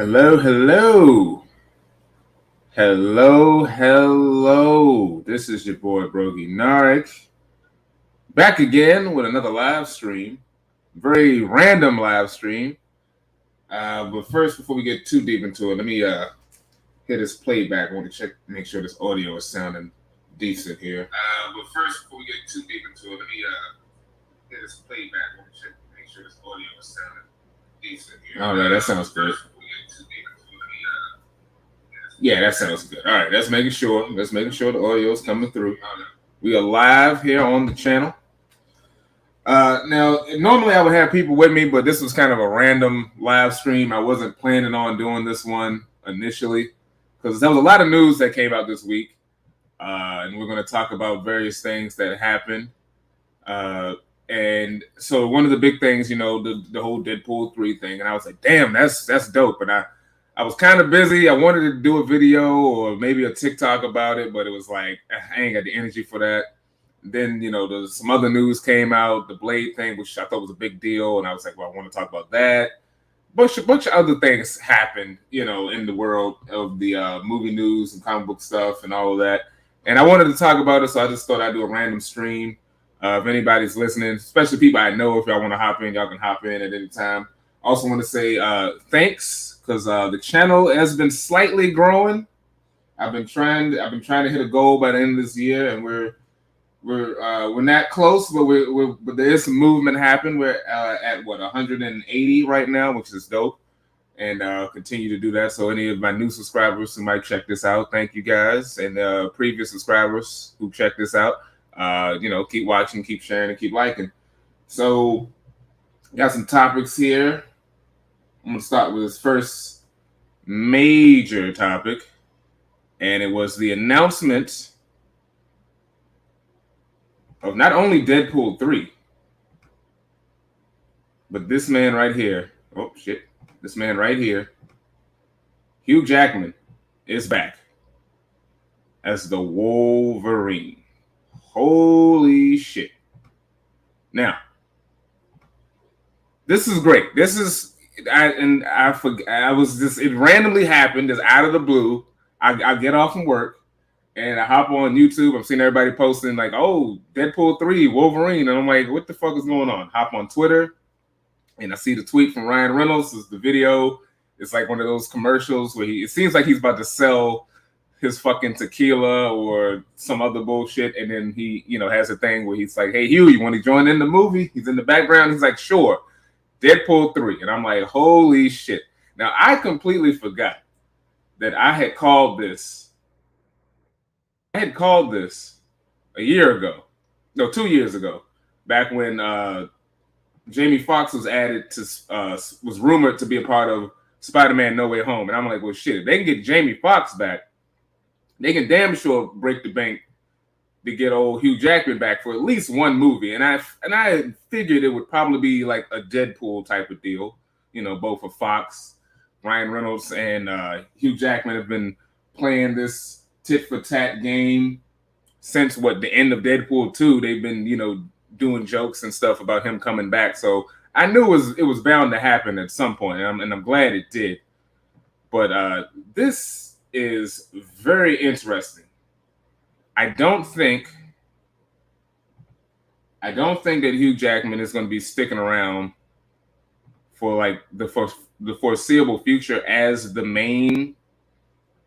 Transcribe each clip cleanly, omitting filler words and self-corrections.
Hello, hello. Hello. This is your boy Brogi Naric. Back again with another live stream. Very random live stream. But first, before we get too deep into it, let me hit this playback. I want to check, make sure this audio is sounding decent here. But first, before we get too deep into it, let me hit this playback. I want to check, make sure this audio is sounding decent here. All right, that sounds good. Yeah, that sounds good. All right, let's making sure the audio is coming through. We are live here on the channel. Now, normally I would have people with me, but this was kind of a random live stream. I wasn't planning on doing this one initially because there was a lot of news that came out this week, and we're going to talk about various things that happened. And so one of the big things, the whole Deadpool 3 thing, and I was like, damn, that's dope. And I was kind of busy. I wanted to do a video or maybe a TikTok about it, but it was like, I ain't got the energy for that. Then, there's some other news came out, the Blade thing, which I thought was a big deal. And I was like, well, I want to talk about that. Bunch of other things happened, in the world of the movie news and comic book stuff and all of that. And I wanted to talk about it, so I just thought I'd do a random stream. If anybody's listening, especially people I know, if y'all want to hop in, y'all can hop in at any time. Also want to say thanks, because the channel has been slightly growing. I've been trying to hit a goal by the end of this year, and we're not close, but there is some movement happening. We're at 180 right now, which is dope, and continue to do that. So any of my new subscribers who might check this out, thank you guys, and previous subscribers who check this out, keep watching, keep sharing, and keep liking. So got some topics here. I'm gonna start with this first major topic, and it was the announcement of not only Deadpool 3, but this man right here. Oh shit! This man right here, Hugh Jackman, is back as the Wolverine. Holy shit! Now, this is great. It randomly happened, just out of the blue. I get off from work and I hop on YouTube. I'm seeing everybody posting like, oh, Deadpool 3, Wolverine. And I'm like, what the fuck is going on? Hop on Twitter and I see the tweet from Ryan Reynolds. It's the video. It's like one of those commercials where it seems like he's about to sell his fucking tequila or some other bullshit. And then he, has a thing where he's like, hey, Hugh, you want to join in the movie? He's in the background. He's like, sure. Deadpool 3. And I'm like, holy shit. Now, I completely forgot that I had called this a year ago. No, 2 years ago. Back when Jamie Foxx was was rumored to be a part of Spider-Man No Way Home. And I'm like, well, shit, if they can get Jamie Foxx back, they can damn sure break the bank to get old Hugh Jackman back for at least one movie. And I figured it would probably be like a Deadpool type of deal. Both of Fox, Ryan Reynolds, and Hugh Jackman have been playing this tit-for-tat game since the end of Deadpool 2. They've been, doing jokes and stuff about him coming back. So I knew it was bound to happen at some point, and I'm glad it did. But this is very interesting. I don't think that Hugh Jackman is going to be sticking around for like the foreseeable future as the main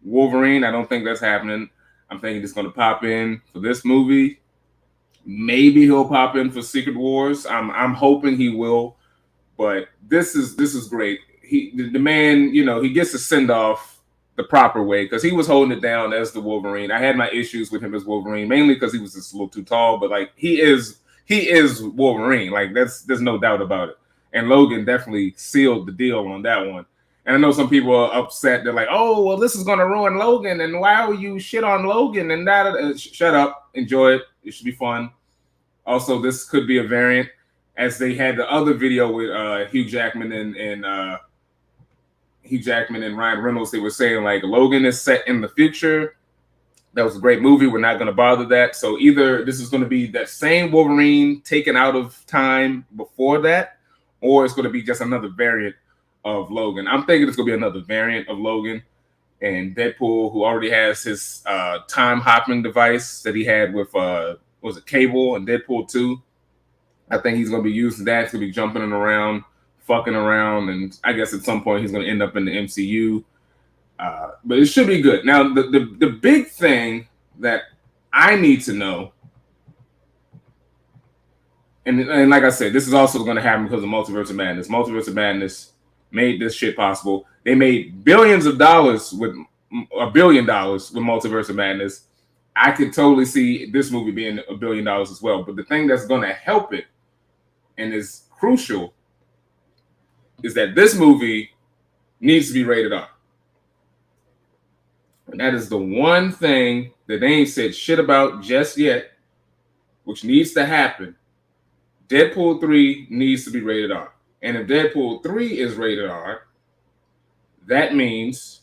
Wolverine. I don't think that's happening. I'm thinking he's going to pop in for this movie. Maybe he'll pop in for Secret Wars. I'm hoping he will. But this is great. The man, he gets a send off the proper way, because he was holding it down as the Wolverine. I had my issues with him as Wolverine, mainly because he was just a little too tall, but like he is Wolverine. Like there's no doubt about it. And Logan definitely sealed the deal on that one. And I know some people are upset. They're like, oh, well, this is gonna ruin Logan, and why would you shit on Logan? And that shut up, enjoy it. It should be fun. Also, this could be a variant, as they had the other video with Hugh Jackman and Ryan Reynolds. They were saying like Logan is set in the future. That was a great movie. We're not going to bother that. So either this is going to be that same Wolverine taken out of time before that, or it's going to be just another variant of Logan. I'm thinking it's gonna be another variant of Logan, and Deadpool, who already has his time hopping device that he had with was it Cable and Deadpool 2. I think he's gonna be using that. He's gonna be jumping around, fucking around, and I guess at some point he's gonna end up in the MCU. But it should be good. Now, the big thing that I need to know, and like I said, this is also going to happen because of Multiverse of Madness. Multiverse of Madness made this shit possible. They made billions of dollars with $1 billion with Multiverse of Madness. I could totally see this movie being $1 billion as well. But the thing that's going to help it and is crucial is that this movie needs to be rated R. And that is the one thing that they ain't said shit about just yet, which needs to happen. Deadpool 3 needs to be rated R. And if Deadpool 3 is rated R, that means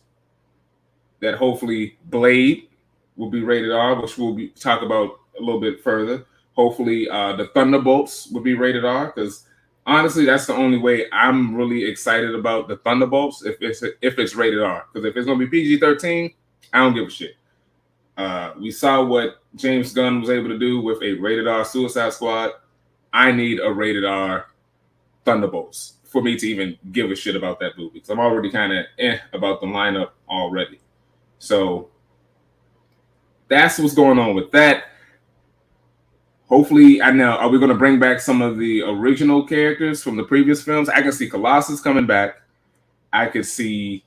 that hopefully Blade will be rated R, which we'll talk about a little bit further. Hopefully the Thunderbolts will be rated R, because honestly, that's the only way I'm really excited about the Thunderbolts, if it's rated R. Because if it's going to be PG-13, I don't give a shit. We saw what James Gunn was able to do with a rated R Suicide Squad. I need a rated R Thunderbolts for me to even give a shit about that movie, because I'm already kind of about the lineup already. So that's what's going on with that. Hopefully, I know, are we going to bring back some of the original characters from the previous films? I can see Colossus coming back. I could see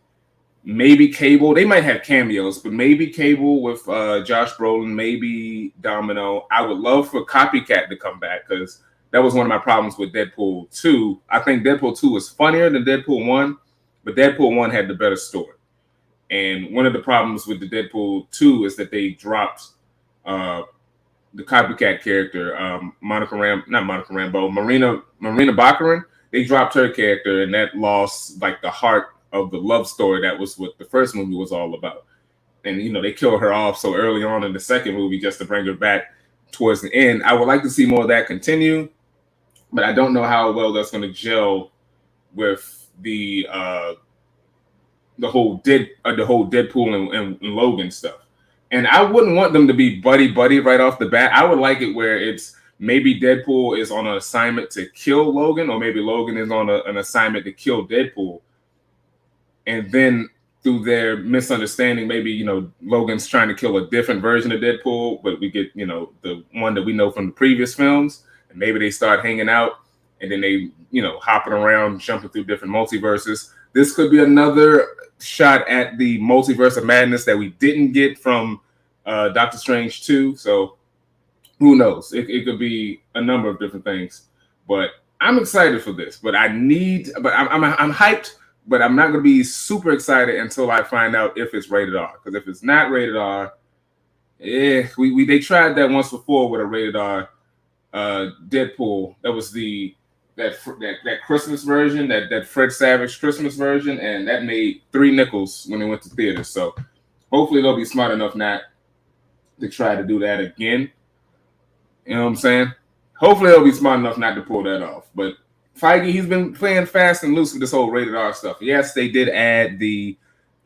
maybe Cable. They might have cameos, but maybe Cable with Josh Brolin, maybe Domino. I would love for Copycat to come back, because that was one of my problems with Deadpool 2. I think Deadpool 2 was funnier than Deadpool 1, but Deadpool 1 had the better story. And one of the problems with the Deadpool 2 is that they dropped the Copycat character, Marina Baccarin. They dropped her character, and that lost like the heart of the love story that was what the first movie was all about. And, you know, they killed her off so early on in the second movie just to bring her back towards the end. I would like to see more of that continue, but I don't know how well that's going to gel with the whole Deadpool and Logan stuff. And I wouldn't want them to be buddy right off the bat. I would like it where it's maybe Deadpool is on an assignment to kill Logan, or maybe Logan is on an assignment to kill Deadpool. And then through their misunderstanding, maybe, you know, Logan's trying to kill a different version of Deadpool, but we get, you know, the one that we know from the previous films. And maybe they start hanging out, and then they, you know, hopping around, jumping through different multiverses. This could be another shot at the Multiverse of Madness that we didn't get from Doctor Strange 2. So who knows? It could be a number of different things. But I'm excited for this. But I'm hyped. But I'm not going to be super excited until I find out if it's rated R. Because if it's not rated R, they tried that once before with a rated R Deadpool. That was that Christmas version, that Fred Savage Christmas version, and that made 3 nickels when it went to theaters. So hopefully they'll be smart enough not to try to do that again. You know what I'm saying? Hopefully they'll be smart enough not to pull that off. But Feige, he's been playing fast and loose with this whole rated R stuff. Yes, they did add the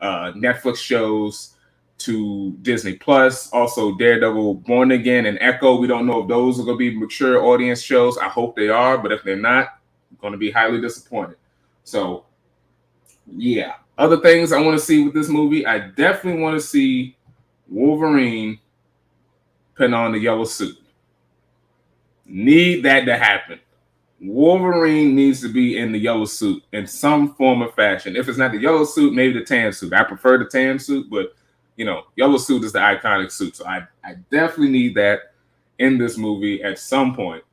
Netflix shows to Disney Plus. Also, Daredevil, Born Again, and Echo. We don't know if those are going to be mature audience shows. I hope they are, but if they're not, I'm going to be highly disappointed. So, yeah. Other things I want to see with this movie, I definitely want to see Wolverine putting on the yellow suit. Need that to happen. Wolverine needs to be in the yellow suit in some form or fashion. If it's not the yellow suit, maybe the tan suit. I prefer the tan suit, but, you know, yellow suit is the iconic suit. So I definitely need that in this movie at some point.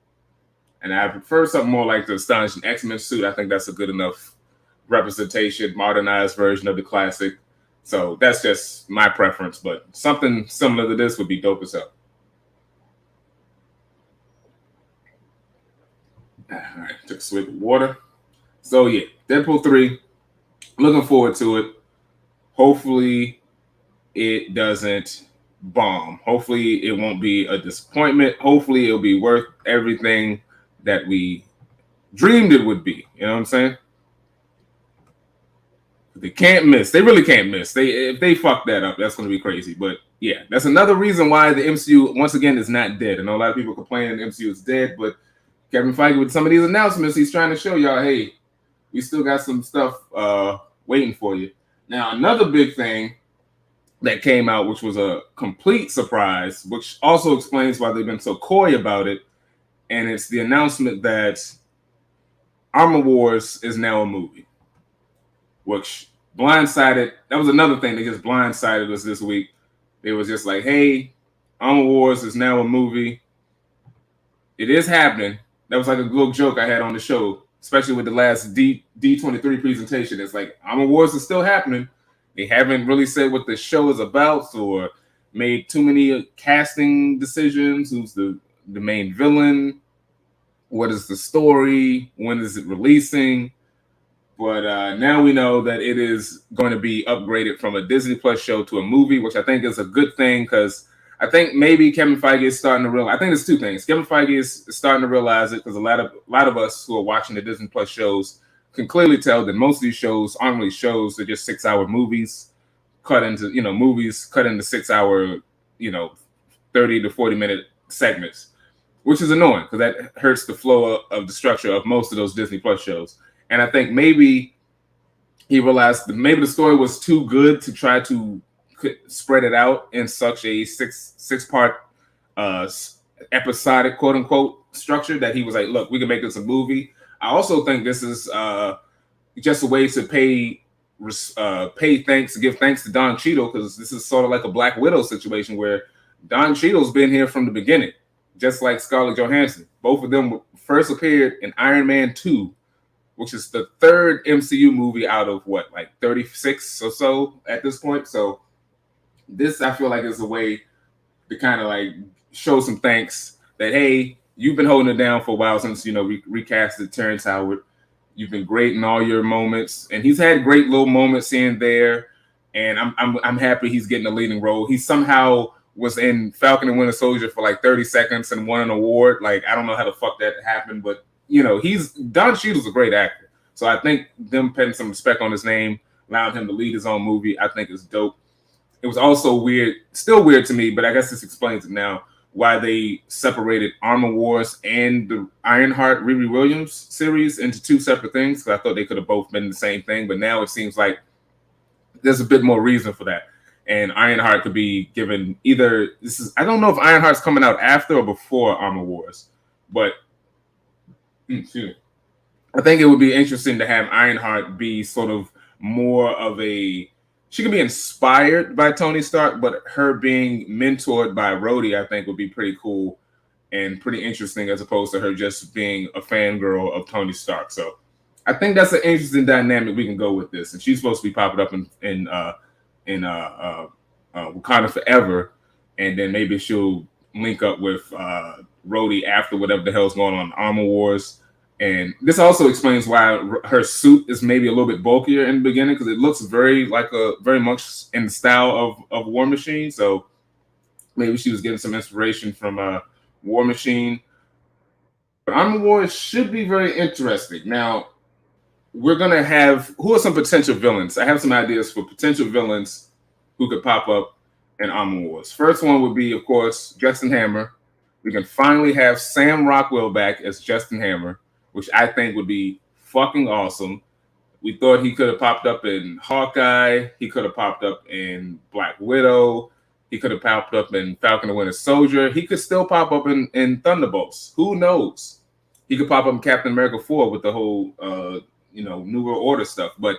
And I prefer something more like the Astonishing X-Men suit. I think that's a good enough representation, modernized version of the classic. So that's just my preference. But something similar to this would be dope as hell. All right, took a swig of water. So yeah, Deadpool 3. Looking forward to it. Hopefully it doesn't bomb. Hopefully it won't be a disappointment. Hopefully it'll be worth everything that we dreamed it would be. You know what I'm saying? They can't miss. They really can't miss. If they fuck that up, that's going to be crazy. But yeah, that's another reason why the MCU once again is not dead. I know a lot of people complaining the MCU is dead, but Kevin Feige with some of these announcements, he's trying to show y'all, hey, we still got some stuff waiting for you. Now, another big thing that came out, which was a complete surprise, which also explains why they've been so coy about it, and it's the announcement that Armor Wars is now a movie, which blindsided. That was another thing that just blindsided us this week. They was just like, hey, Armor Wars is now a movie. It is happening. That was like a little joke I had on the show, especially with the last D23 presentation. It's like Armor Wars is still happening. They haven't really said what the show is about or made too many casting decisions. Who's the main villain? What is the story? When is it releasing? But now we know that it is going to be upgraded from a Disney Plus show to a movie, which I think is a good thing because I think maybe Kevin Feige is starting to realize. I think there's two things. Kevin Feige is starting to realize it because a lot of us who are watching the Disney Plus shows can clearly tell that most of these shows aren't really shows. They're just 6-hour movies cut into 6-hour 30 to 40 minute segments, which is annoying because that hurts the flow of the structure of most of those Disney Plus shows. And I think maybe he realized that maybe the story was too good to try to spread it out in such a six-part episodic quote unquote structure that he was like, look, we can make this a movie. I also think this is just a way to pay thanks, give thanks to Don Cheadle, because this is sort of like a Black Widow situation where Don Cheadle's been here from the beginning, just like Scarlett Johansson. Both of them first appeared in Iron Man 2, which is the third MCU movie out of what, like 36 or so at this point. So this, I feel like, is a way to kind of like show some thanks that, hey, you've been holding it down for a while since, we recasted Terrence Howard. You've been great in all your moments, and he's had great little moments here and there. And I'm happy he's getting a leading role. He somehow was in Falcon and Winter Soldier for like 30 seconds and won an award. Like, I don't know how the fuck that happened, but Don Cheadle's a great actor. So I think them putting some respect on his name, allowing him to lead his own movie, I think is dope. It was also weird, still weird to me, but I guess this explains it now, why they separated Armor Wars and the Ironheart Riri Williams series into two separate things. Because I thought they could have both been the same thing, but now it seems like there's a bit more reason for that. And Ironheart could be given either I don't know if Ironheart's coming out after or before Armor Wars, but I think it would be interesting to have Ironheart be sort of more of she could be inspired by Tony Stark, but her being mentored by Rhodey, I think, would be pretty cool and pretty interesting, as opposed to her just being a fangirl of Tony Stark. So I think that's an interesting dynamic we can go with this. And she's supposed to be popping up in Wakanda Forever, and then maybe she'll link up with Rhodey after whatever the hell's going on in Armor Wars. And this also explains why her suit is maybe a little bit bulkier in the beginning, because it looks very much in the style of War Machine. So maybe she was getting some inspiration from War Machine. But Armor Wars should be very interesting. Now, we're going to have, who are some potential villains? I have some ideas for potential villains who could pop up in Armor Wars. First one would be, of course, Justin Hammer. We can finally have Sam Rockwell back as Justin Hammer, which I think would be fucking awesome. We thought he could have popped up in Hawkeye. He could have popped up in Black Widow. He could have popped up in Falcon and Winter Soldier. He could still pop up in Thunderbolts. Who knows? He could pop up in Captain America 4 with the whole, New World Order stuff. But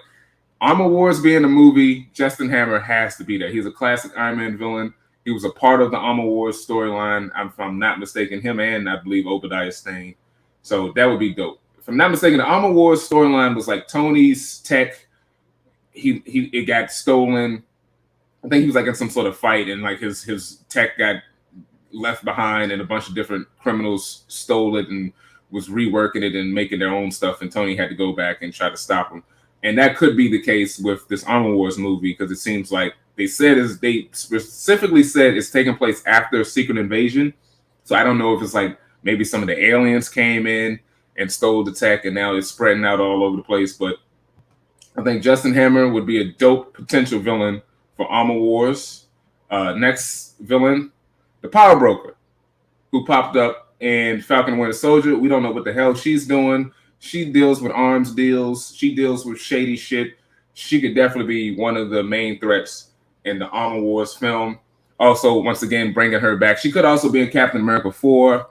Armor Wars being a movie, Justin Hammer has to be there. He's a classic Iron Man villain. He was a part of the Armor Wars storyline, if I'm not mistaken, him and I believe Obadiah Stane. So that would be dope. If I'm not mistaken, the Armor Wars storyline was like Tony's tech. It got stolen. I think he was like in some sort of fight, and like his tech got left behind, and a bunch of different criminals stole it and was reworking it and making their own stuff. And Tony had to go back and try to stop them. And that could be the case with this Armor Wars movie, because it seems like they specifically said it's taking place after Secret Invasion. So I don't know if it's like maybe some of the aliens came in and stole the tech, and now it's spreading out all over the place. But I think Justin Hammer would be a dope potential villain for Armor Wars. Next villain, the Power Broker, who popped up in Falcon and Winter Soldier. We don't know what the hell she's doing. She deals with arms deals. She deals with shady shit. She could definitely be one of the main threats in the Armor Wars film. Also, once again, bringing her back. She could also be in Captain America 4,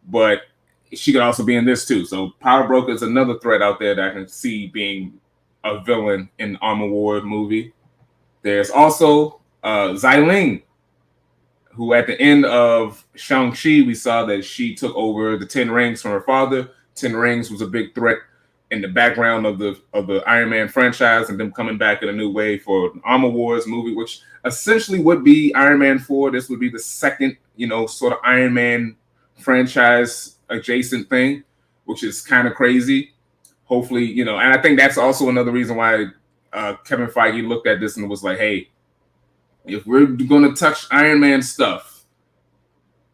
but she could also be in this too. So Power Broker is another threat out there that I can see being a villain in the Armor Wars movie. There's also Xiling, who at the end of Shang-Chi, we saw that she took over the 10 Rings from her father. 10 Rings was a big threat in the background of the Iron Man franchise, and them coming back in a new way for the Armor Wars movie, which essentially would be Iron Man 4. This would be the second, sort of Iron Man franchise adjacent thing, which is kind of crazy. Hopefully, and I think that's also another reason why Kevin Feige looked at this and was like, hey, if we're going to touch Iron Man stuff,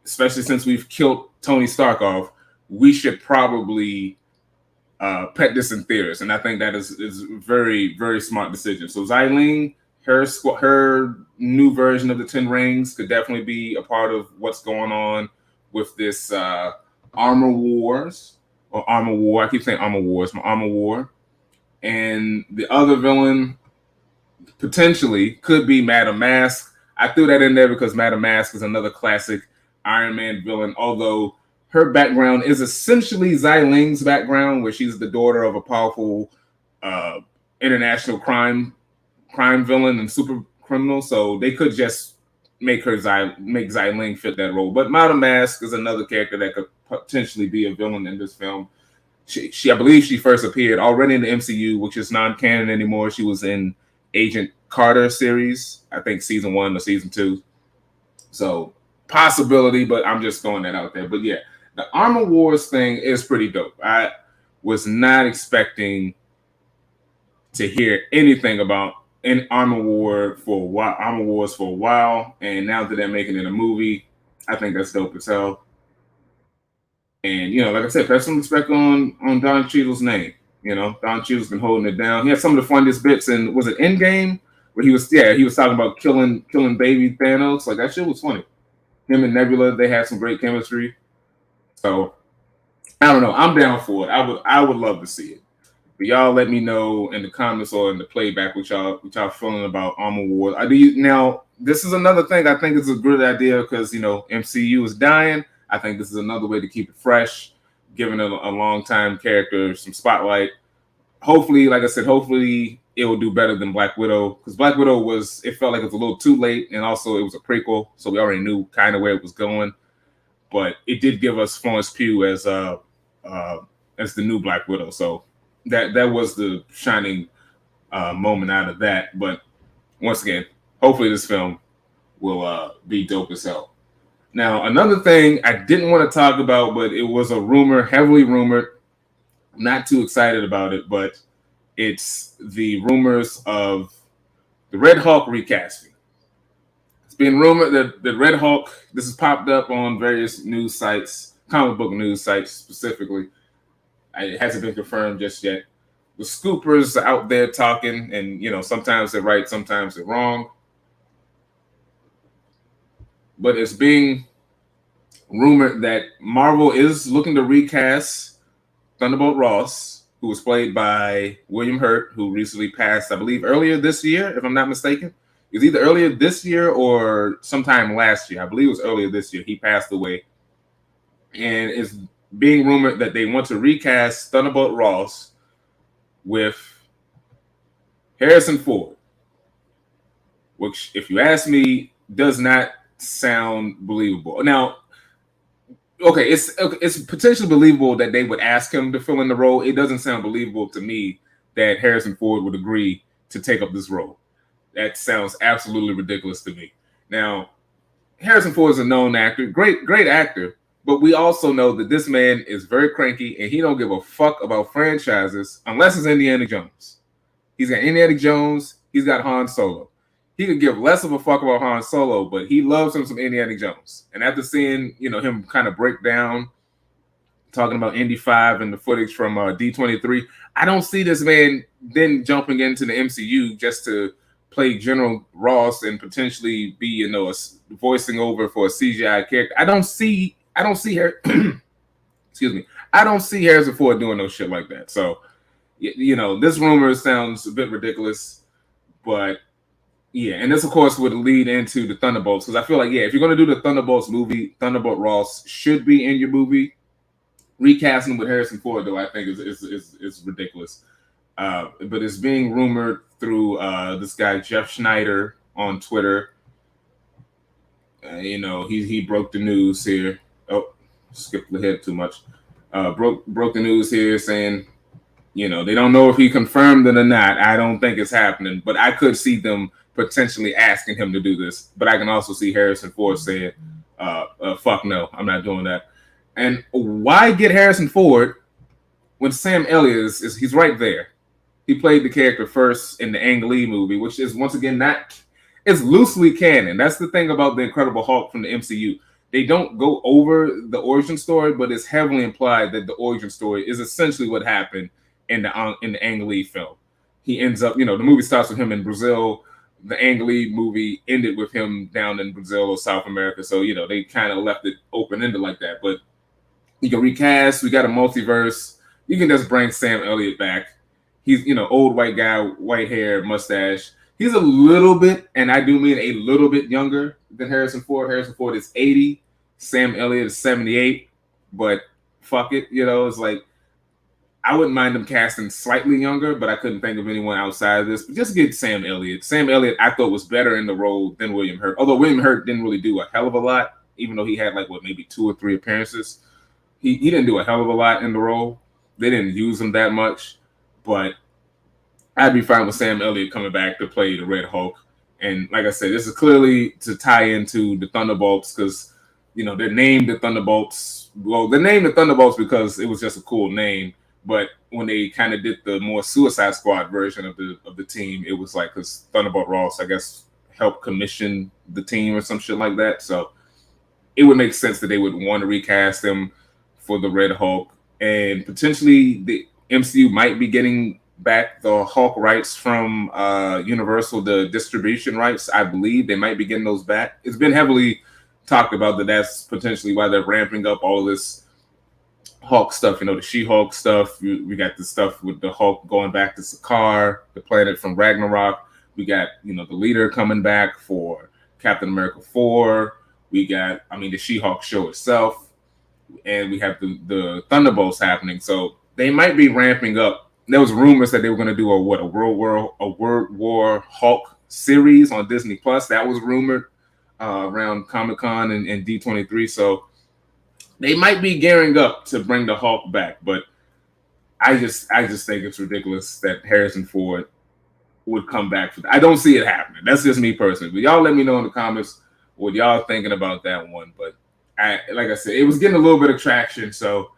especially since we've killed Tony Stark off, we should probably pet this in theaters. And I think that is very, very smart decision. So Xiling, her new version of the 10 Rings could definitely be a part of what's going on with this Armor Wars, or Armor War. I keep saying Armor Wars, my Armor War. And the other villain potentially could be Madame Mask. I threw that in there because Madame Mask is another classic Iron Man villain, although her background is essentially Xiling's background, where she's the daughter of a powerful international crime villain and super criminal. So they could just make Xiling fit that role. But Madame Mask is another character that could potentially be a villain in this film. She I believe she first appeared already in the MCU, which is non-canon anymore. She was in Agent Carter series, I think season 1 or season 2. So possibility, but I'm just throwing that out there. But yeah, the Armor Wars thing is pretty dope. I was not expecting to hear anything about an Armor Wars for a while, and now that they're making it a movie, I think that's dope as hell. And like I said, put some respect on Don Cheadle's name. Don Cheadle's been holding it down. He had some of the funniest bits in, was it Endgame? Where he was talking about killing baby Thanos. Like, that shit was funny. Him and Nebula, they had some great chemistry. So I don't know. I'm down for it. I would love to see it. But y'all let me know in the comments or in the playback what y'all feeling about Armor Wars. Now, this is another thing I think is a good idea because MCU is dying. I think this is another way to keep it fresh, giving a long-time character some spotlight. Hopefully, like I said, it will do better than Black Widow, because Black Widow it felt like it was a little too late, and also it was a prequel, so we already knew kind of where it was going. But it did give us Florence Pugh as the new Black Widow, so that was the shining moment out of that. But once again, hopefully this film will be dope as hell. Now, another thing I didn't want to talk about, but it was a rumor, heavily rumored. I'm not too excited about it, but it's the rumors of the Red Hulk recasting. It's been rumored that the Red Hulk, this has popped up on various news sites, comic book news sites specifically. It hasn't been confirmed just yet. The scoopers out there talking, and sometimes they're right, sometimes they're wrong. But it's being rumored that Marvel is looking to recast Thunderbolt Ross, who was played by William Hurt, who recently passed, I believe, earlier this year, if I'm not mistaken. It was either earlier this year or sometime last year. I believe it was earlier this year. He passed away. And it's being rumored that they want to recast Thunderbolt Ross with Harrison Ford, which, if you ask me, does not sound believable. Now, okay, it's potentially believable that they would ask him to fill in the role. It doesn't sound believable to me that Harrison Ford would agree to take up this role. That sounds absolutely ridiculous to me. Now, Harrison Ford is a known actor, great actor, but we also know that this man is very cranky and he don't give a fuck about franchises unless it's Indiana Jones. He's got Indiana Jones, he's got Han Solo. He could give less of a fuck about Han Solo, but he loves him some Indiana Jones. And after seeing, him kind of break down talking about Indy 5 and the footage from D23. I don't see this man then jumping into the MCU just to play General Ross and potentially be, voicing over for a CGI character. I don't see her. Excuse me. I don't see Harrison Ford doing no shit like that. So, this rumor sounds a bit ridiculous, but yeah, and this of course would lead into the Thunderbolts, because I feel like, if you're gonna do the Thunderbolts movie, Thunderbolt Ross should be in your movie. Recasting with Harrison Ford, though, I think is ridiculous. But it's being rumored through this guy Jeff Schneider on Twitter. He broke the news here. Oh, skipped ahead too much. Broke the news here saying, they don't know if he confirmed it or not. I don't think it's happening, but I could see them potentially asking him to do this. But I can also see Harrison Ford saying, fuck no, I'm not doing that. And why get Harrison Ford when Sam Elliott he's right there? He played the character first in the Ang Lee movie, which is, once again, it's loosely canon. That's the thing about the Incredible Hulk from the MCU. They don't go over the origin story, but it's heavily implied that the origin story is essentially what happened in the Ang Lee film. He ends up, the movie starts with him in Brazil. The Ang Lee movie ended with him down in Brazil or South America. So, they kind of left it open-ended like that. But you can recast. We got a multiverse. You can just bring Sam Elliott back. He's, old white guy, white hair, mustache. He's a little bit, and I do mean a little bit, younger than Harrison Ford. Harrison Ford is 80. Sam Elliott is 78. But fuck it. It's like, I wouldn't mind them casting slightly younger, but I couldn't think of anyone outside of this. But just get Sam Elliott. Sam Elliott, I thought, was better in the role than William Hurt. Although William Hurt didn't really do a hell of a lot, even though he had maybe 2 or 3 appearances. He didn't do a hell of a lot in the role. They didn't use him that much. But I'd be fine with Sam Elliott coming back to play the Red Hulk. And like I said, this is clearly to tie into the Thunderbolts, because, they're named the Thunderbolts. Well, they're named the Thunderbolts because it was just a cool name. But when they kind of did the more Suicide Squad version of the team, it was like, because Thunderbolt Ross, I guess, helped commission the team or some shit like that. So it would make sense that they would want to recast him for the Red Hulk. And potentially the MCU might be getting back the Hulk rights from Universal, the distribution rights. I believe they might be getting those back. It's been heavily talked about that's potentially why they're ramping up all of this Hulk stuff, the She-Hulk stuff. We got the stuff with the Hulk going back to Sakaar, the planet from Ragnarok. We got, the leader coming back for Captain America 4. We got, the She-Hulk show itself. And we have the Thunderbolts happening. So they might be ramping up. There was rumors that they were going to do a World War Hulk series on Disney Plus. That was rumored around Comic-Con and D23. So they might be gearing up to bring the Hulk back, but I just think it's ridiculous that Harrison Ford would come back for that. I don't see it happening. That's just me personally. But y'all let me know in the comments what y'all thinking about that one. But like I said, it was getting a little bit of traction, so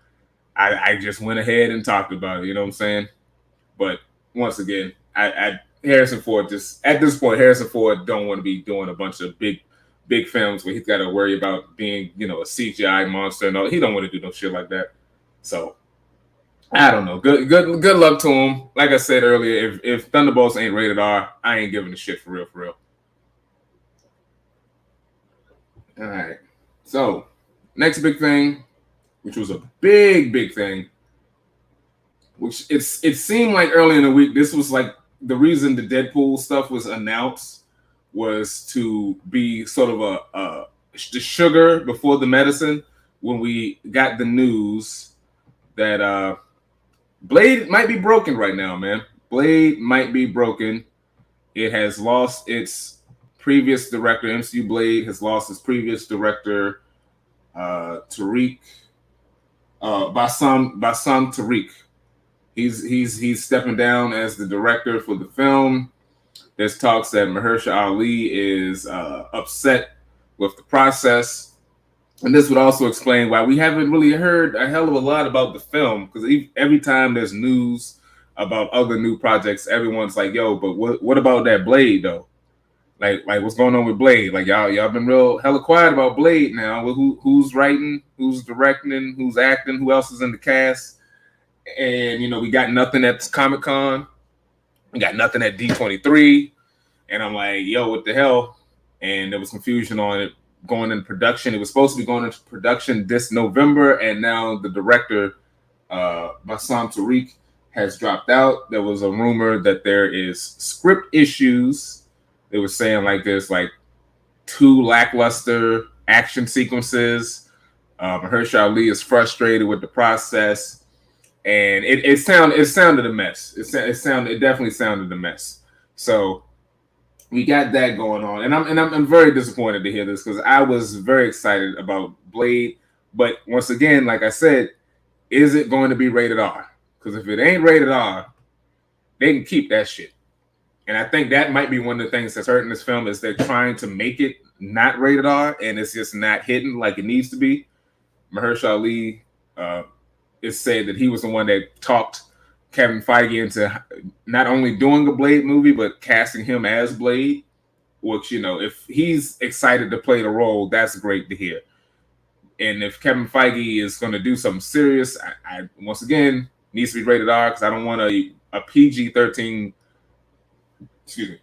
I just went ahead and talked about it. You know what I'm saying? But once again, Harrison Ford at this point, Harrison Ford don't want to be doing a bunch of big films where he's got to worry about being, a CGI monster and all. He don't want to do no shit like that. So I don't know. Good luck to him. Like I said earlier, if Thunderbolts ain't rated R, I ain't giving a shit for real. All right. So next big thing, which was a big thing, which it seemed like early in the week, this was like the reason the Deadpool stuff was announced was to be sort of the sugar before the medicine. When we got the news that Blade might be broken right now, man. Blade might be broken. It has lost its previous director. MCU Blade has lost its previous director, Tariq Bassam Tariq. He's stepping down as the director for the film. There's talks that Mahershala Ali is upset with the process. And this would also explain why we haven't really heard a hell of a lot about the film, because every time there's news about other new projects, everyone's like, yo, but what about that Blade, though? like what's going on with Blade? Like y'all been real hella quiet about Blade now. Who's writing, who's directing, who's acting, who else is in the cast? And we got nothing at Comic-Con. We got nothing at D23. And I'm like, yo, what the hell? And there was confusion on it going into production. It was supposed to be going into production this November, and now the director, Bassam Tariq, has dropped out. There was a rumor that there is script issues. They were saying like there's like 2 lackluster action sequences. Mahershala Ali is frustrated with the process, and it sounded a mess. It definitely sounded a mess. So we got that going on, and I'm very disappointed to hear this because I was very excited about Blade. But once again, like I said, is it going to be rated R? Because if it ain't rated R, they can keep that shit. And I think that might be one of the things that's hurting this film is they're trying to make it not rated R, and it's just not hitting like it needs to be. Mahershala Ali is said that he was the one that talked Kevin Feige into not only doing a Blade movie, but casting him as Blade, which, if he's excited to play the role, that's great to hear. And if Kevin Feige is going to do something serious, I once again, needs to be rated R because I don't want a PG-13, excuse me,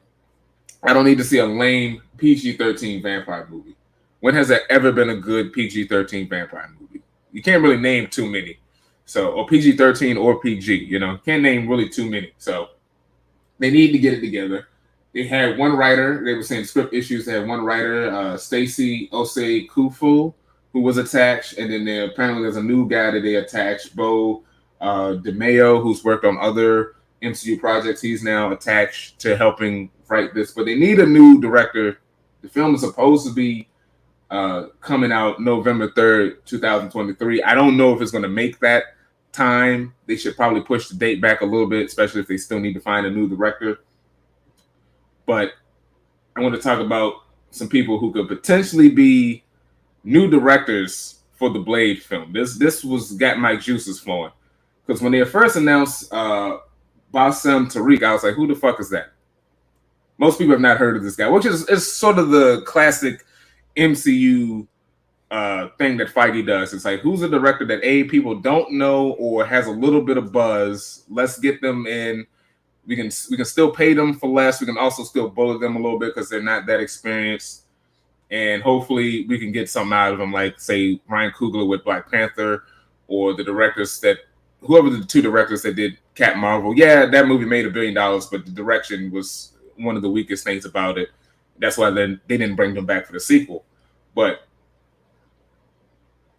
I don't need to see a lame PG-13 vampire movie. When has there ever been a good PG-13 vampire movie? You can't really name too many. So, or PG-13 or PG, can't name really too many. So, they need to get it together. They had one writer. They were saying script issues. They had one writer, Stacey Osei Kufu, who was attached. And then apparently there's a new guy that they attached, Bo DeMeo, who's worked on other MCU projects. He's now attached to helping write this. But they need a new director. The film is supposed to be coming out November 3rd, 2023. I don't know if it's going to make that time. They should probably push the date back a little bit, especially if they still need to find a new director. But I want to talk about some people who could potentially be new directors for the Blade film. This got my juices flowing. Because when they first announced Bassam Tariq, I was like, who the fuck is that? Most people have not heard of this guy, which is sort of the classic MCU thing that Feige does. It's like, who's a director that people don't know or has a little bit of buzz? Let's get them in. We can still pay them for less. We can also still bullet them a little bit because they're not that experienced. And hopefully we can get something out of them, like, say, Ryan Coogler with Black Panther, or the directors whoever the 2 directors that did Captain Marvel. Yeah, that movie made $1 billion, but the direction was one of the weakest things about it. That's why they didn't bring them back for the sequel. But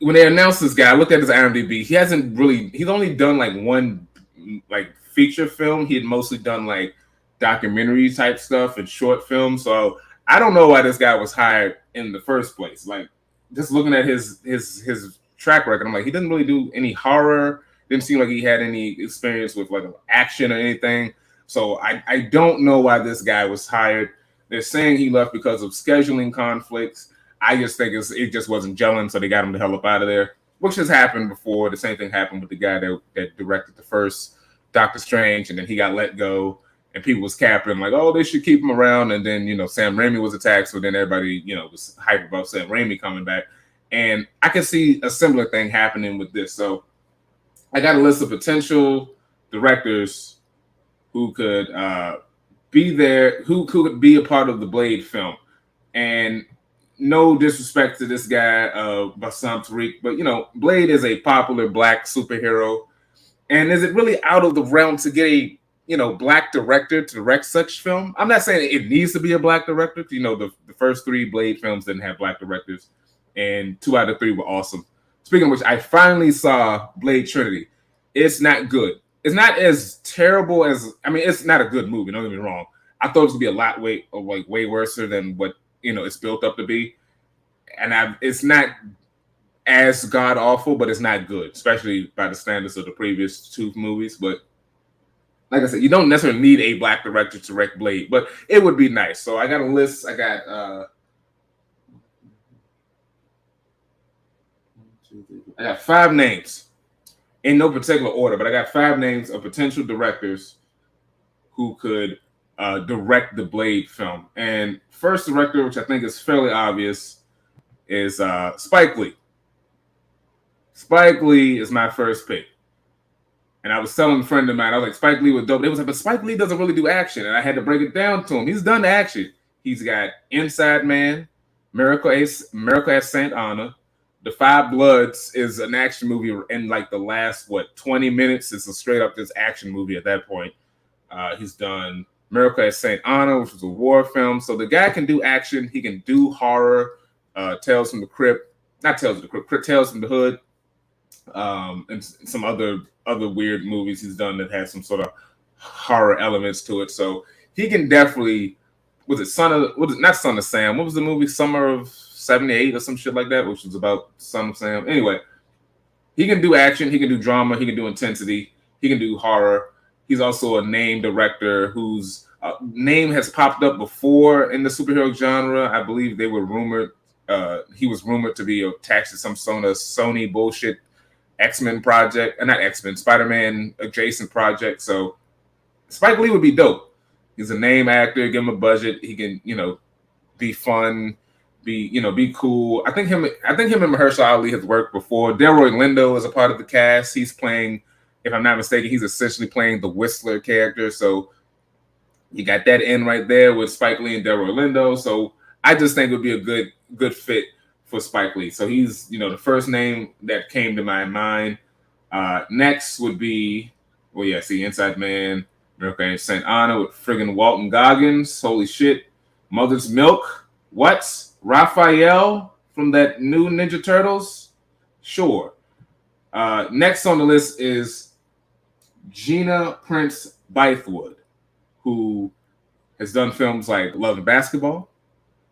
when they announced this guy, I looked at his IMDb. He's only done like one like feature film. He had mostly done like documentary type stuff and short films. So I don't know why this guy was hired in the first place. Like, just looking at his track record, I'm like, he doesn't really do any horror. Didn't seem like he had any experience with like action or anything. So I don't know why this guy was hired. They're saying he left because of scheduling conflicts. I just think it just wasn't gelling, so they got him the hell up out of there, which has happened before. The same thing happened with the guy that directed the first Doctor Strange, and then he got let go, and people was capping like, oh, they should keep him around. And then, Sam Raimi was attacked, so then everybody, was hyped about Sam Raimi coming back. And I can see a similar thing happening with this. So I got a list of potential directors who could be there, who could be a part of the Blade film. And no disrespect to this guy, Bassam Tariq, but, Blade is a popular Black superhero. And is it really out of the realm to get a, Black director to direct such film? I'm not saying it needs to be a Black director. The first 3 Blade films didn't have Black directors, and 2 out of 3 were awesome. Speaking of which, I finally saw Blade Trinity. It's not good. It's not as terrible as, it's not a good movie, don't get me wrong. I thought it was going to be a lot way worse than what, it's built up to be. And it's not as god-awful, but it's not good, especially by the standards of the previous 2 movies. But like I said, you don't necessarily need a Black director to direct Blade, but it would be nice. So I got a list. I got 5 names in no particular order, but I got 5 names of potential directors who could direct the Blade film. And first director, which I think is fairly obvious, is Spike Lee. Spike Lee is my first pick. And I was telling a friend of mine, I was like, Spike Lee was dope. They was like, but Spike Lee doesn't really do action. And I had to break it down to him. He's done action. He's got Inside Man, Miracle at St. Anna. The Five Bloods is an action movie in like the last, 20 minutes. It's a straight up just action movie at that point. He's done Miracle at St. Anna, which was a war film. So the guy can do action. He can do horror, Tales from the Crypt. Not Tales from the Crypt, Tales from the Hood. And some other weird movies he's done that has some sort of horror elements to it. So he can definitely, not Son of Sam. What was the movie? Summer of 78 or some shit like that, which was about Son of Sam. Anyway, he can do action, he can do drama, he can do intensity, he can do horror. He's also a named director whose name has popped up before in the superhero genre. I believe they were rumored, he was rumored to be attached to some Sony bullshit X-Men project, not X-Men, Spider-Man adjacent project. So Spike Lee would be dope. He's a name actor, give him a budget, he can, be fun, be cool. I think him and Mahershala Ali has worked before. Delroy Lindo is a part of the cast. He's playing, if I'm not mistaken, he's essentially playing the Whistler character. So you got that in right there with Spike Lee and Delroy Lindo. So I just think it would be a good fit for Spike Lee. So he's, the first name that came to my mind. Next would be, Inside Man, Miracle at St. Anna with friggin' Walton Goggins. Holy shit. Mother's Milk. What? Raphael from that new Ninja Turtles? Sure. Next on the list is Gina Prince Byford, who has done films like Love and Basketball.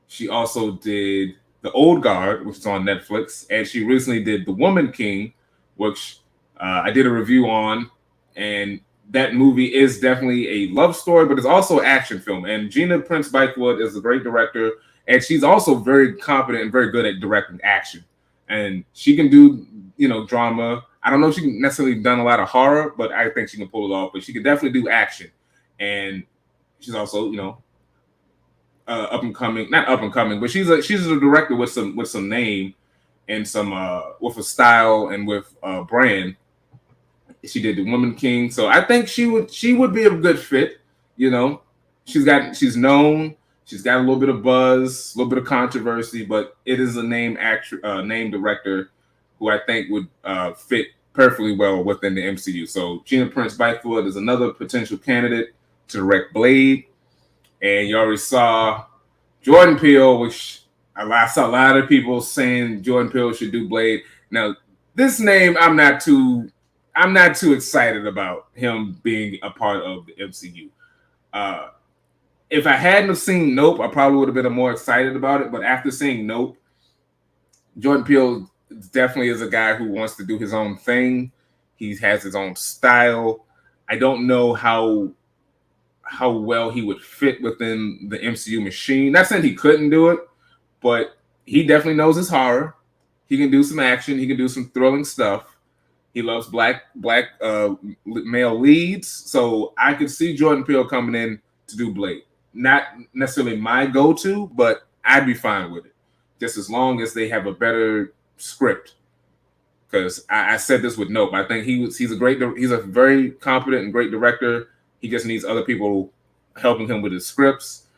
She also did The Old Guard, which is on Netflix, and she recently did The Woman King, which I did a review on, and that movie is definitely a love story, but it's also an action film. And Gina Prince Bythewood is a great director, and she's also very competent and very good at directing action. And she can do, drama. I don't know if she can necessarily done a lot of horror, but I think she can pull it off. But she can definitely do action. And she's also, up and coming, not up and coming, but she's a director with some name and some with a style and with a brand. She did The Woman King, so I think she would be a good fit. She's known, she's got a little bit of buzz, a little bit of controversy, but it is a name director who I think would fit perfectly well within the MCU. So Gina Prince Bythewood is another potential candidate to direct Blade, and you already saw Jordan Peele, which I saw a lot of people saying Jordan Peele should do Blade. Now, this name I'm not too excited about him being a part of the MCU. If I hadn't have seen Nope, I probably would have been more excited about it. But after seeing Nope, Jordan Peele definitely is a guy who wants to do his own thing. He has his own style. I don't know how well he would fit within the MCU machine. Not saying he couldn't do it, but he definitely knows his horror. He can do some action. He can do some thrilling stuff. He loves black male leads. So I could see Jordan Peele coming in to do Blade. Not necessarily my go-to, but I'd be fine with it. Just as long as they have a better script. Because I said this with Nope. I think he's a very competent and great director. He just needs other people helping him with his scripts.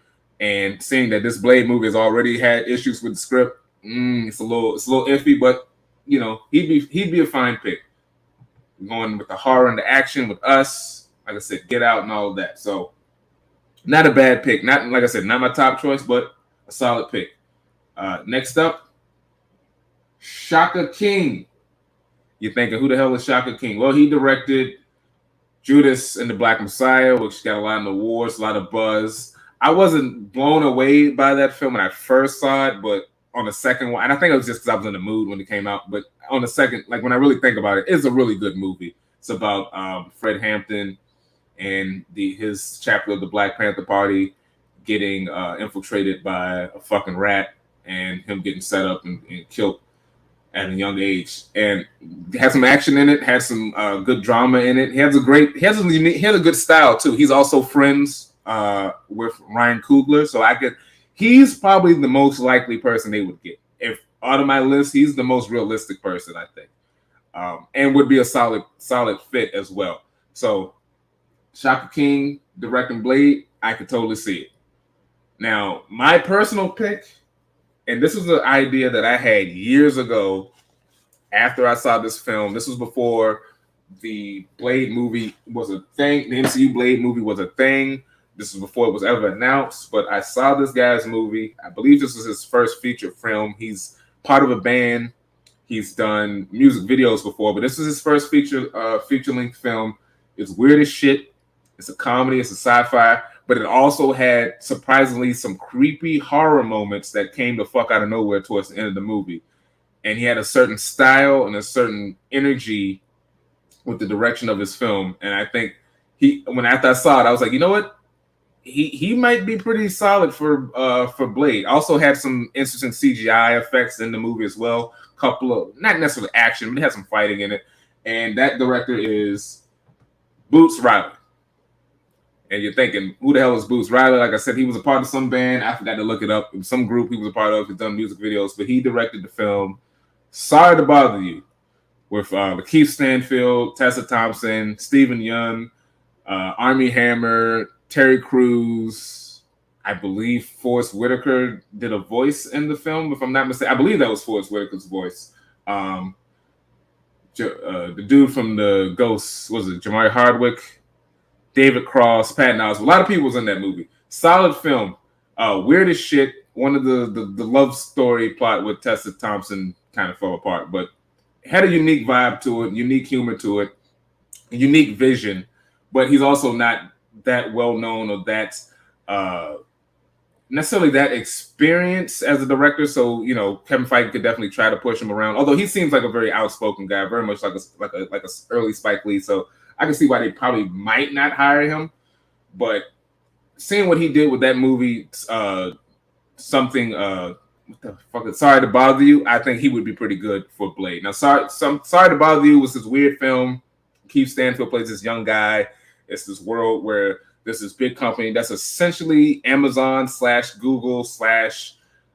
And seeing that this Blade movie has already had issues with the script, it's a little iffy, but he'd be a fine pick. Going with the horror and the action with Us, like I said, Get Out and all of that. So not a bad pick. Not, like I said, not my top choice, but a solid pick. Next up, Shaka King. You're thinking, who the hell is Shaka King? Well, he directed Judas and the Black Messiah, which got a lot of awards, a lot of buzz. I wasn't blown away by that film when I first saw it, but on the second one, and I think it was just because I was in the mood when it came out, but on the second, like when I really think about it, it's a really good movie. It's about Fred Hampton and his chapter of the Black Panther Party getting infiltrated by a fucking rat and him getting set up and killed at a young age. And it has some action in it, has some good drama in it. He has a good style too. He's also friends with Ryan Coogler. So he's probably the most likely person they would get. If out of my list, he's the most realistic person, I think. And would be a solid fit as well. So Shaka King directing Blade, I could totally see it. Now, my personal pick, and this was an idea that I had years ago after I saw this film. This was before the Blade movie was a thing. The MCU Blade movie was a thing. This was before it was ever announced, but I saw this guy's movie. I believe this was his first feature film. He's part of a band. He's done music videos before, but this is his first feature-length film. It's weird as shit. It's a comedy. It's a sci-fi, but it also had surprisingly some creepy horror moments that came the fuck out of nowhere towards the end of the movie. And he had a certain style and a certain energy with the direction of his film. And I think after I saw it, I was like, you know what? He might be pretty solid for Blade. Also had some interesting CGI effects in the movie as well. Couple of not necessarily action, but it had some fighting in it. And that director is Boots Riley. And you're thinking, who the hell is Boots Riley? Like I said, he was a part of some band. I forgot to look it up. It was some group he was a part of. He's done music videos, but he directed the film Sorry to Bother You with Lakeith Stanfield, Tessa Thompson, Stephen Yeun, Armie Hammer, Terry Crews. I believe Forrest Whitaker did a voice in the film, if I'm not mistaken. I believe that was Forrest Whitaker's voice. The dude from the Ghosts, was it Jamari Hardwick? David Cross, Patton Oswalt. A lot of people was in that movie. Solid film. Weird as shit. One of the love story plot with Tessa Thompson kind of fell apart, but had a unique vibe to it, unique humor to it, a unique vision. But he's also not that well known or that necessarily that experience as a director. So Kevin Feige could definitely try to push him around. Although he seems like a very outspoken guy, very much like a early Spike Lee. So I can see why they probably might not hire him. But seeing what he did with that movie, what the fuck? Sorry to Bother You. I think he would be pretty good for Blade. Now, Sorry to Bother You was this weird film. Keith Stanfield plays this young guy. It's this world where there's this big company that's essentially Amazon / Google /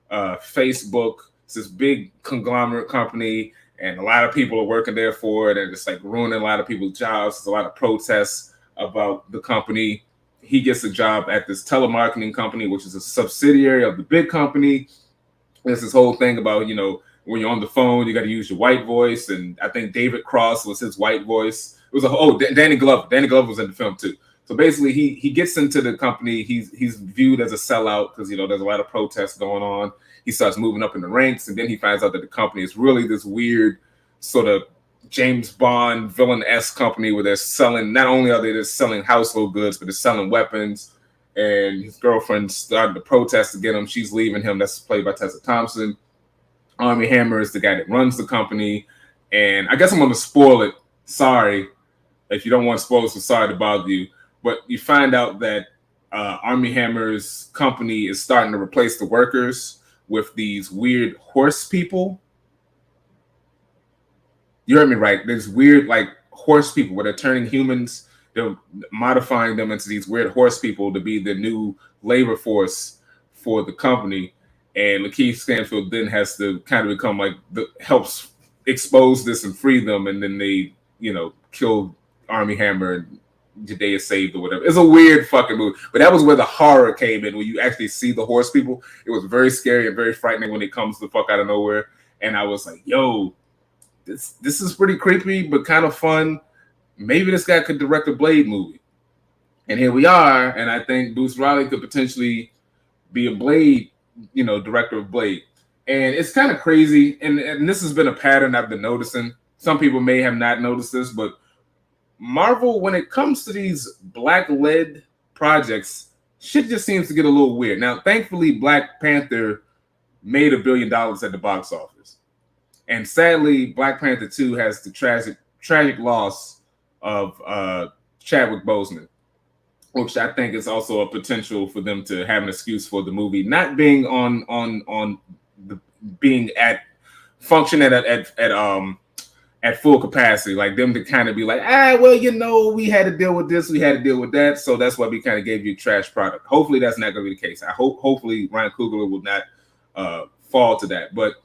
Facebook. It's this big conglomerate company, and a lot of people are working there for it, and it's like ruining a lot of people's jobs. There's a lot of protests about the company. He gets a job at this telemarketing company, which is a subsidiary of the big company. There's this whole thing about, when you're on the phone, you got to use your white voice. And I think David Cross was his white voice. It was Danny Glover. Danny Glover was in the film too. So basically he gets into the company. He's viewed as a sellout because, there's a lot of protests going on. He starts moving up in the ranks, and then he finds out that the company is really this weird sort of James Bond villain-esque company where they're selling, not only are they just selling household goods, but they're selling weapons. And his girlfriend started to protest against him. She's leaving him. That's played by Tessa Thompson. Armie Hammer is the guy that runs the company. And I guess I'm going to spoil it. Sorry. If you don't want spoilers, so sorry to bother you. But you find out that Armie Hammer's company is starting to replace the workers with these weird horse people. You heard me right. There's weird horse people where they're turning humans, they're modifying them into these weird horse people to be the new labor force for the company. And Lakeith Stanfield then has to kind of become helps expose this and free them. And then they, kill Armie Hammer and the day is saved or whatever. It's a weird fucking movie. But that was where the horror came in, when you actually see the horse people. It was very scary and very frightening when it comes the fuck out of nowhere. And I was like, yo, this is pretty creepy, but kind of fun. Maybe this guy could direct a Blade movie. And here we are. And I think Boots Riley could potentially be a Blade, director of Blade. And it's kind of crazy. And this has been a pattern I've been noticing. Some people may have not noticed this, but Marvel, when it comes to these Black-led projects, shit just seems to get a little weird. Now, thankfully, Black Panther made $1 billion at the box office. And sadly, Black Panther 2 has the tragic loss of Chadwick Boseman, which I think is also a potential for them to have an excuse for the movie not being at full capacity, like them to kind of be like, well, we had to deal with this, we had to deal with that, so that's why we kind of gave you a trash product. Hopefully, that's not going to be the case. Hopefully, Ryan Coogler will not fall to that. But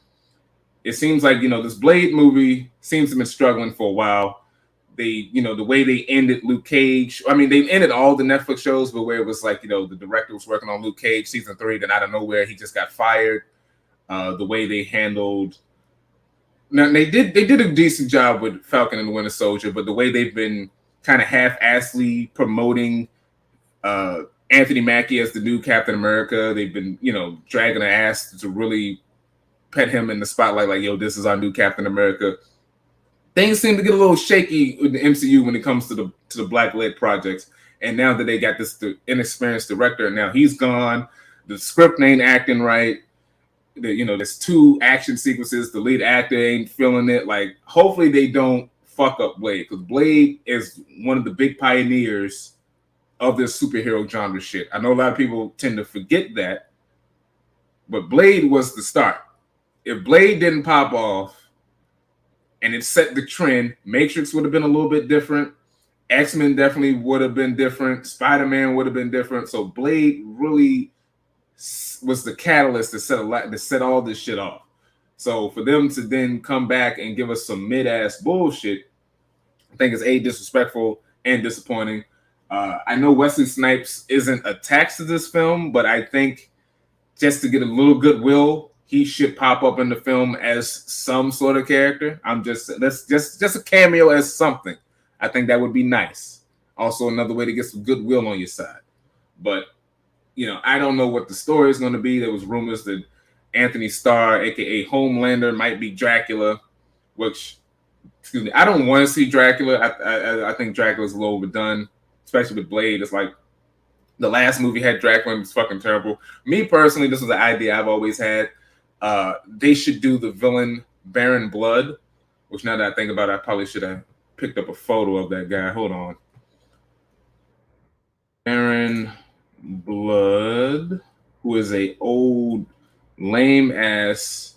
it seems like this Blade movie seems to have been struggling for a while. They, the way they ended Luke Cage. I mean, they ended all the Netflix shows, but where it was like, the director was working on Luke Cage season 3, then out of nowhere he just got fired. The way they handled. Now they did a decent job with Falcon and the Winter Soldier, but the way they've been kind of half-assly promoting Anthony Mackie as the new Captain America, they've been dragging their ass to really put him in the spotlight, like, this is our new Captain America. Things seem to get a little shaky with the MCU when it comes to the Black-led projects, and now that they got this inexperienced director, and now he's gone, the script ain't acting right. There's 2 action sequences. The lead actor ain't feeling it. Like, hopefully they don't fuck up Blade, because Blade is one of the big pioneers of this superhero genre shit. I know a lot of people tend to forget that, but Blade was the start. If Blade didn't pop off and it set the trend, Matrix would have been a little bit different. X-Men definitely would have been different. Spider-Man would have been different. So Blade really was the catalyst to set all this shit off. So for them to then come back and give us some mid-ass bullshit, I think it's disrespectful and disappointing. I know Wesley Snipes isn't attached to this film, but I think just to get a little goodwill, he should pop up in the film as some sort of character. Just a cameo as something. I think that would be nice. Also, another way to get some goodwill on your side. But I don't know what the story is going to be. There was rumors that Anthony Starr, aka Homelander, might be Dracula, which, I don't want to see Dracula. I think Dracula's a little overdone, especially with Blade. It's like the last movie had Dracula and it was fucking terrible. Me personally, this is an idea I've always had. They should do the villain Baron Blood, which now that I think about it, I probably should have picked up a photo of that guy. Hold on. Baron Blood, who is a old lame ass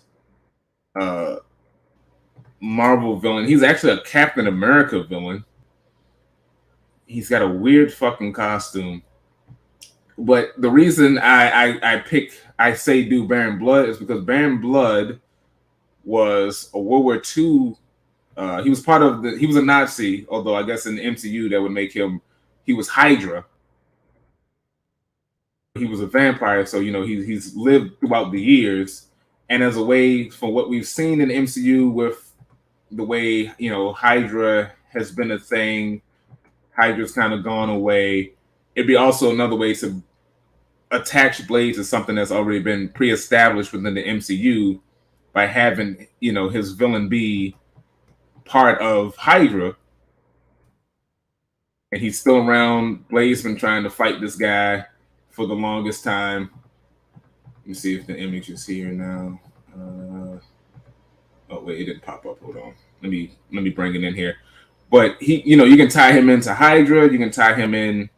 Marvel villain. He's actually a Captain America villain. He's got a weird fucking costume. But the reason I say do Baron Blood is because Baron Blood was a World War II. He was he was a Nazi, although I guess in the MCU that would make him. He was Hydra. He was a vampire, so he's lived throughout the years, and as a way for what we've seen in the MCU with the way Hydra has been a thing, Hydra's kind of gone away. It'd be also another way to attach Blade to something that's already been pre-established within the MCU by having his villain be part of Hydra, and he's still around. Blade's been trying to fight this guy for the longest time. Let me see if the image is here now. Oh wait, it didn't pop up. Hold on. Let me bring it in here. But he, you can tie him into Hydra. You can tie him in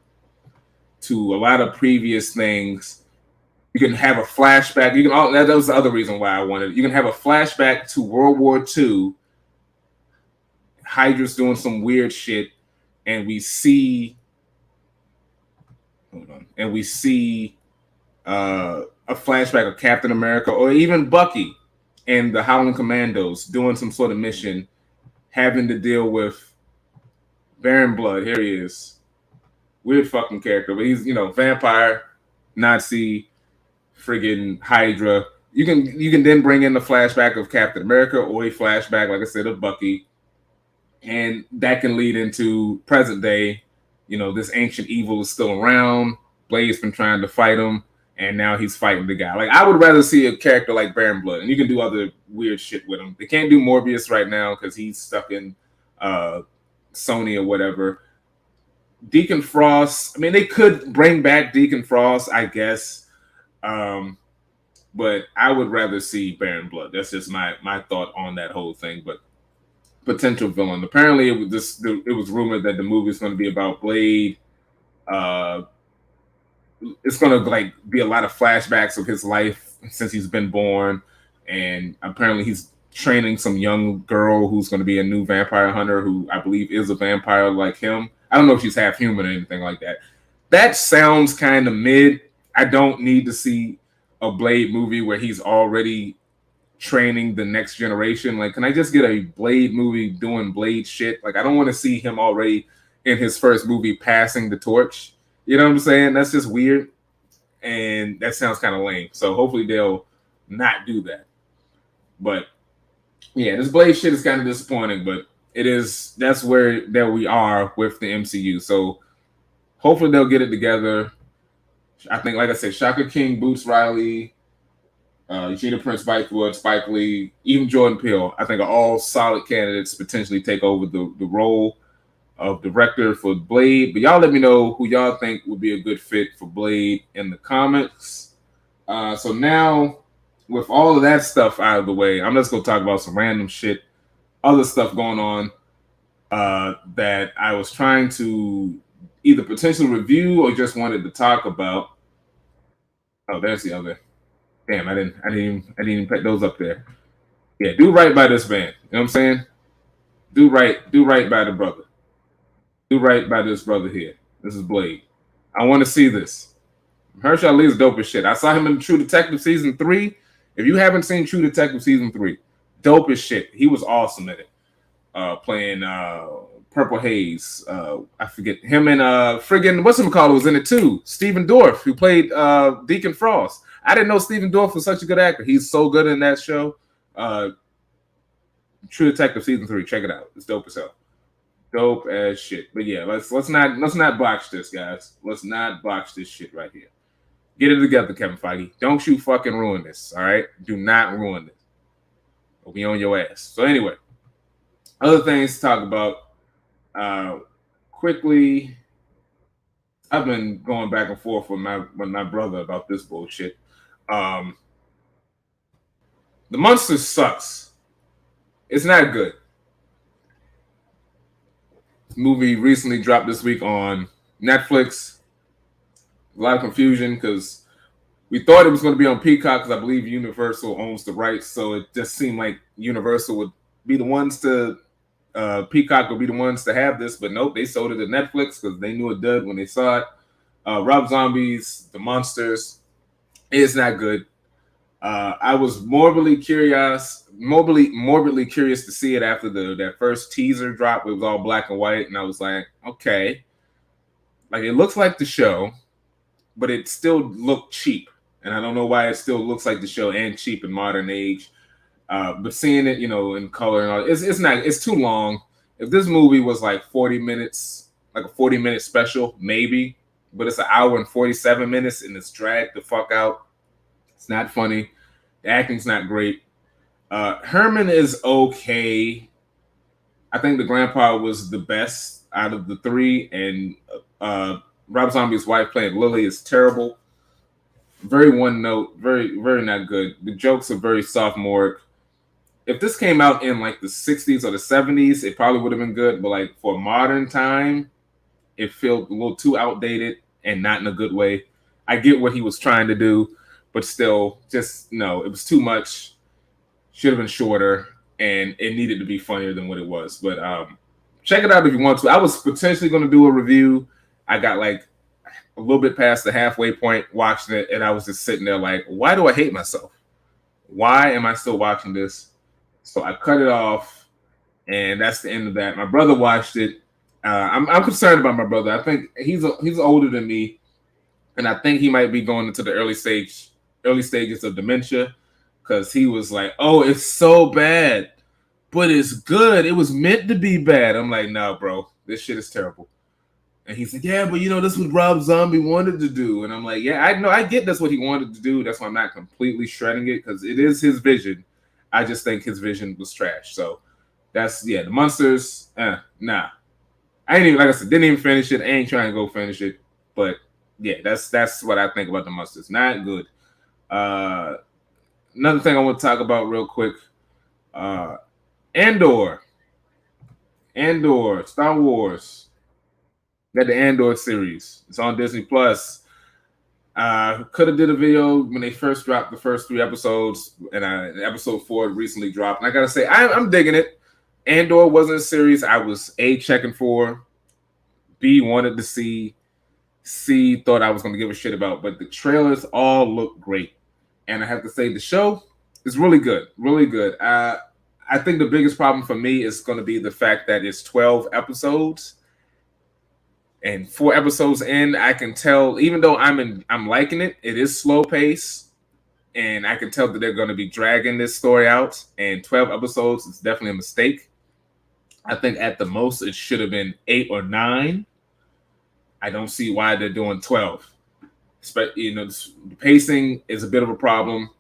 to a lot of previous things. You can have a flashback. That was the other reason why I wanted it. You can have a flashback to World War II. Hydra's doing some weird shit, and we see. Hold on. And we see a flashback of Captain America or even Bucky and the Howling Commandos doing some sort of mission, having to deal with Baron Blood. Here he is. Weird fucking character, but he's, vampire, Nazi, friggin' Hydra. You can then bring in the flashback of Captain America or a flashback, like I said, of Bucky. And that can lead into present day. This ancient evil is still around. Blade's been trying to fight him, and now he's fighting the guy. Like, I would rather see a character like Baron Blood, and you can do other weird shit with him. They can't do Morbius right now because he's stuck in Sony or whatever. Deacon Frost, I mean, they could bring back Deacon Frost, I guess. But I would rather see Baron Blood. That's just my thought on that whole thing. But potential villain. Apparently, it was rumored that the movie is going to be about Blade. It's going to be a lot of flashbacks of his life since he's been born, and apparently he's training some young girl who's going to be a new vampire hunter who I believe is a vampire like him. I don't know if she's half human or anything like that. That sounds kind of mid. I don't need to see a Blade movie where he's already training the next generation. Like, can I just get a Blade movie doing Blade shit? Like, I don't want to see him already in his first movie passing the torch. You know what I'm saying? That's just weird. And that sounds kind of lame. So hopefully they'll not do that. But yeah, this Blade shit is kind of disappointing, but that's where we are with the MCU. So hopefully they'll get it together. I think, like I said, Shaka King, Boots Riley, Gina Prince Byford, Spike Lee, even Jordan Peele, I think are all solid candidates to potentially take over the role of director for Blade. But y'all let me know who y'all think would be a good fit for Blade in the comments. So now, with all of that stuff out of the way, I'm just going to talk about some random shit, other stuff going on that I was trying to either potentially review or just wanted to talk about. Oh, there's the other. Damn, I didn't even put those up there. Yeah, do right by this man. You know what I'm saying? Do right by the brother. Do right by this brother here. This is Blade. I want to see this. Mahershala Ali is dope as shit. I saw him in True Detective season 3. If you haven't seen True Detective season 3, dope as shit. He was awesome at it. Playing Purple Haze. I forget him and friggin' what's him called was in it too. Stephen Dorff, who played Deacon Frost. I didn't know Stephen Dorff was such a good actor. He's so good in that show. True Detective season 3. Check it out. It's dope as hell. Dope as shit. But yeah, let's not botch this, guys. Let's not botch this shit right here. Get it together, Kevin Feige. Don't you fucking ruin this, all right? Do not ruin this. We'll be on your ass. So anyway, other things to talk about quickly. I've been going back and forth with my brother about this bullshit. The Monsters sucks. It's not good. Movie recently dropped this week on Netflix. A lot of confusion because we thought it was going to be on Peacock because I believe Universal owns the rights. So it just seemed like Universal would be the ones to Peacock would be the ones to have this, but nope, they sold it to Netflix because they knew it did when they saw it. Rob Zombie's The Monsters is not good. I was morbidly curious to see it after that first teaser drop. It was all black and white, and I was like, okay, like it looks like the show, but it still looked cheap, and I don't know why it still looks like the show and cheap in modern age. But seeing it, in color and all, it's too long. If this movie was like 40 minutes, like a 40-minute special, maybe, but it's an hour and 47 minutes and it's dragged the fuck out. It's not funny. The acting's not great. Herman is okay. I think the grandpa was the best out of the three, and Rob Zombie's wife playing Lily is terrible. Very one note, very, very not good. The jokes are very sophomoric. If this came out in like the 60s or the 70s, it probably would have been good. But like for modern time, it felt a little too outdated and not in a good way. I get what he was trying to do, but still, just no, it was too much. Should have been shorter, and it needed to be funnier than what it was. But check it out if you want to. I was potentially going to do a review. I got like a little bit past the halfway point watching it, and I was just sitting there like, why do I hate myself? Why am I still watching this? So I cut it off, and that's the end of that. My brother watched it. I'm concerned about my brother. I think he's older than me, and I think he might be going into the early stages of dementia, because he was like, "Oh, it's so bad, but it's good. It was meant to be bad." I'm like, "No, bro, this shit is terrible." And he's like, "Yeah, but this is what Rob Zombie wanted to do." And I'm like, "Yeah, I know. I get that's what he wanted to do. That's why I'm not completely shredding it, because it is his vision. I just think his vision was trash." So that's, The Monsters. Nah. I ain't even, like I said, didn't even finish it. I ain't trying to go finish it. But yeah, that's what I think about The Monsters. Not good. Another thing I want to talk about real quick. Andor, Star Wars. Got the Andor series. It's on Disney Plus. Could have did a video when they first dropped the first 3 episodes, and episode 4 recently dropped. And I gotta say, I'm digging it. Andor wasn't a series I was A, checking for, B, wanted to see, C, thought I was going to give a shit about. But the trailers all look great. And I have to say, the show is really good. Really good. I think the biggest problem for me is going to be the fact that it's 12 episodes. And 4 episodes in, I can tell, even though I'm liking it, it is slow pace. And I can tell that they're going to be dragging this story out. And 12 episodes is definitely a mistake. I think at the most it should have been 8 or 9. I don't see why they're doing 12. The pacing is a bit of a problem.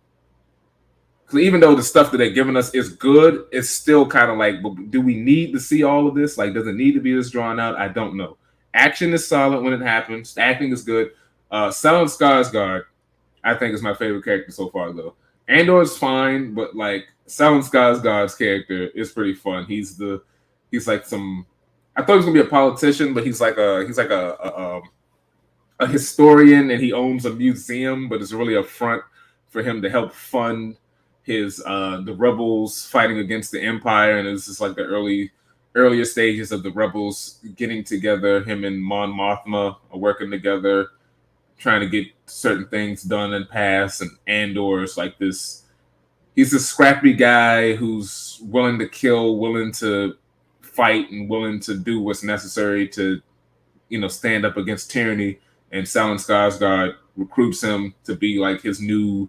Because even though the stuff that they're giving us is good, it's still kind of like, do we need to see all of this? Like, does it need to be this drawn out? I don't know. Action is solid when it happens. The acting is good. Stellan Skarsgård, I think, is my favorite character so far, though. Andor is fine, but like Stellan Skarsgård's character is pretty fun. He's like some. I thought he was gonna be a politician, but he's like a historian, and he owns a museum. But it's really a front for him to help fund his the rebels fighting against the Empire, and it's just like the earlier stages of the rebels getting together. Him and Mon Mothma are working together, trying to get certain things done and pass. And Andor's like this. He's a scrappy guy who's willing to kill, willing to fight, and willing to do what's necessary to, stand up against tyranny. And Stellan Skarsgård recruits him to be like his new,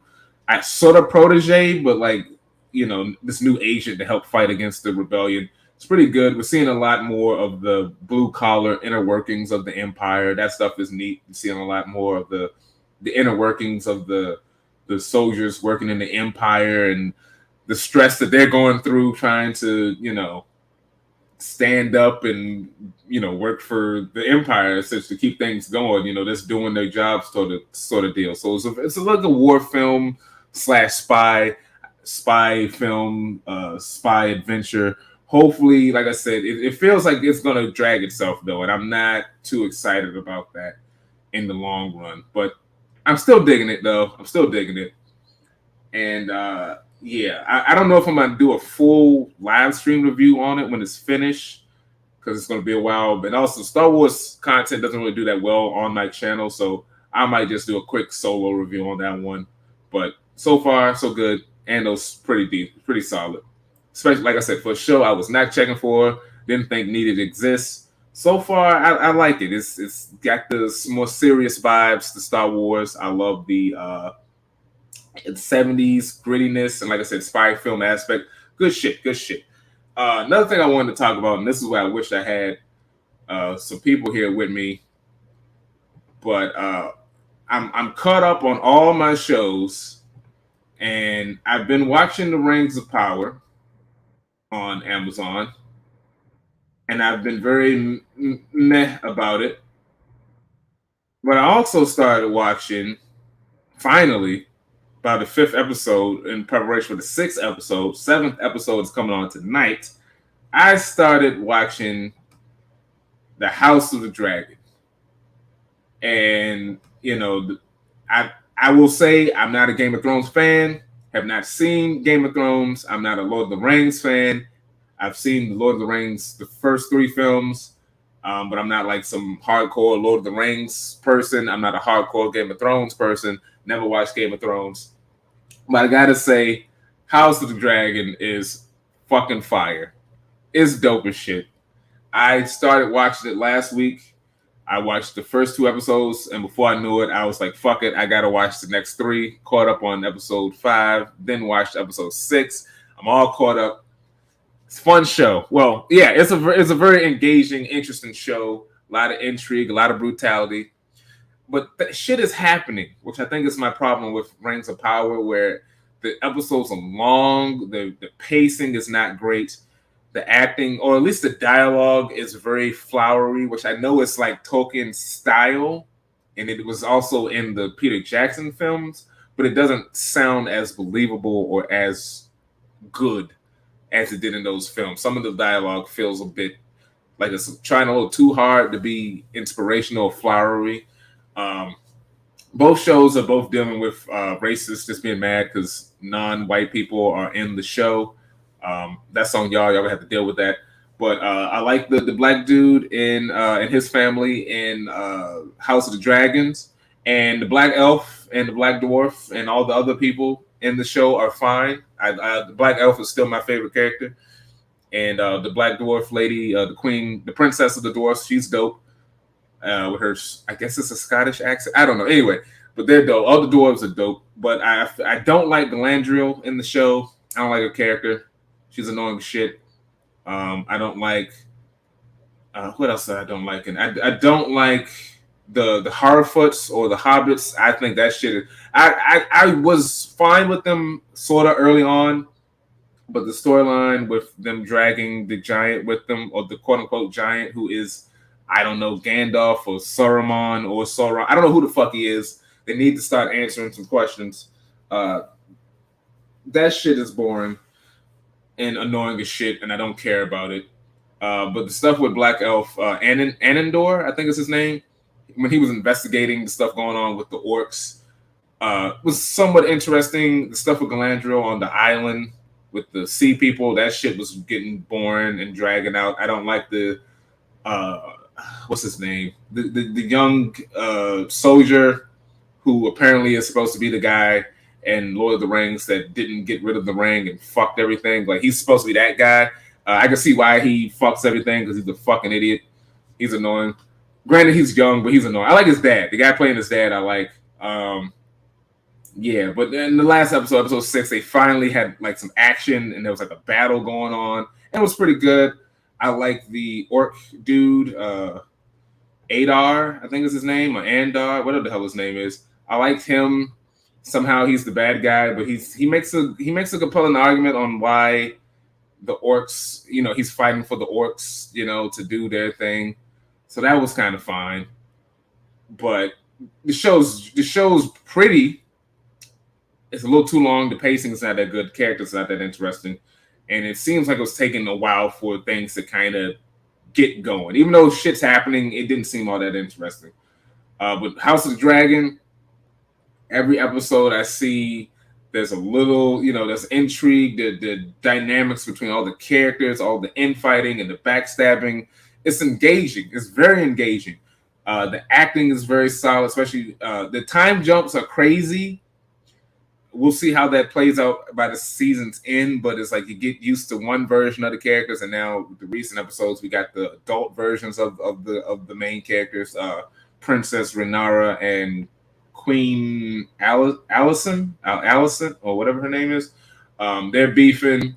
sort of protege, but like, this new agent to help fight against the rebellion. It's pretty good. We're seeing a lot more of the blue collar inner workings of the Empire. That stuff is neat. We're seeing a lot more of the inner workings of the soldiers working in the Empire and the stress that they're going through trying to, stand up and, work for the Empire to keep things going, just doing their jobs sort of deal. So it's like a war film / spy film, spy adventure. Hopefully, like I said, it feels like it's going to drag itself, though, and I'm not too excited about that in the long run. But I'm still digging it, though. I'm still digging it. And, I don't know if I'm going to do a full live stream review on it when it's finished, because it's going to be a while. But also, Star Wars content doesn't really do that well on my channel, so I might just do a quick solo review on that one. But so far, so good. And those pretty deep, pretty solid. Especially, like I said, for a show I was not checking for, didn't think needed to exist. So far, I like it. It's got the more serious vibes to Star Wars. I love the 70s grittiness and, like I said, spy film aspect. Good shit. Another thing I wanted to talk about, and this is where I wish I had some people here with me, but I'm caught up on all my shows, and I've been watching The Rings of Power on Amazon, and I've been very meh about it. But I also started watching, finally, about the 5th episode in preparation for the 6th episode. 7th episode is coming on tonight. I started watching The House of the Dragon. And, I will say I'm not a Game of Thrones fan. Have not seen Game of Thrones. I'm not a Lord of the Rings fan. I've seen the Lord of the Rings, the first 3 films, but I'm not like some hardcore Lord of the Rings person. I'm not a hardcore Game of Thrones person. Never watched Game of Thrones. But I gotta say, House of the Dragon is fucking fire. It's dope as shit. I started watching it last week. I watched the first 2 episodes, and before I knew it, I was like, fuck it, I gotta watch the next 3. Caught up on episode 5, then watched episode 6. I'm all caught up. It's a fun show. Well, yeah, it's a very engaging, interesting show. A lot of intrigue, a lot of brutality. But that shit is happening, which I think is my problem with Rings of Power, where the episodes are long, the pacing is not great. The acting, or at least the dialogue, is very flowery, which I know is like Tolkien style, and it was also in the Peter Jackson films, but it doesn't sound as believable or as good as it did in those films. Some of the dialogue feels a bit like it's trying a little too hard to be inspirational or flowery. both shows are both dealing with racists just being mad because non-white people are in the show. That's on y'all. Y'all gonna have to deal with that. But I like the black dude in and his family in House of the Dragons, and the black elf and the black dwarf and all the other people in the show are fine. The black elf is still my favorite character, and the black dwarf lady, the queen, the princess of the dwarfs, she's dope. With her, I guess it's a Scottish accent. I don't know. Anyway, but they're dope. All the dwarves are dope. But I don't like Galadriel in the show. I don't like her character. She's annoying as shit. I don't like. What else I don't like? And I don't like the Harfoots or the Hobbits. I think that shit. I was fine with them sort of early on, but the storyline with them dragging the giant with them, or the quote unquote giant who is, I don't know, Gandalf or Saruman or Sauron. I don't know who the fuck he is. They need to start answering some questions. That shit is boring and annoying as shit, and I don't care about it. But the stuff with Black Elf, Anandor, I think is his name, when he was investigating the stuff going on with the orcs, was somewhat interesting. The stuff with Galadriel on the island with the sea people, that shit was getting boring and dragging out. I don't like the what's his name? The young soldier who apparently is supposed to be the guy in Lord of the Rings that didn't get rid of the ring and fucked everything. Like, he's supposed to be that guy. I can see why he fucks everything, because he's a fucking idiot. He's annoying. Granted, he's young, but he's annoying. I like his dad. The guy playing his dad, I like. Yeah, but in the last episode 6, they finally had like some action, and there was like a battle going on, and it was pretty good. I like the orc dude, Adar, I think is his name, or Andar, whatever the hell his name is. I liked him. Somehow he's the bad guy, but he makes a compelling argument on why the orcs, he's fighting for the orcs, to do their thing. So that was kind of fine. But the show's pretty. It's a little too long. The pacing is not that good. The character's not that interesting. And it seems like it was taking a while for things to kind of get going. Even though shit's happening, it didn't seem all that interesting. But House of the Dragon, every episode I see, there's a little, there's intrigue, the dynamics between all the characters, all the infighting and the backstabbing. It's engaging. It's very engaging. The acting is very solid, especially the time jumps are crazy. We'll see how that plays out by the season's end, but it's like you get used to one version of the characters, and now with the recent episodes, we got the adult versions of the main characters, Princess Renara and Queen Allison, or whatever her name is. They're beefing.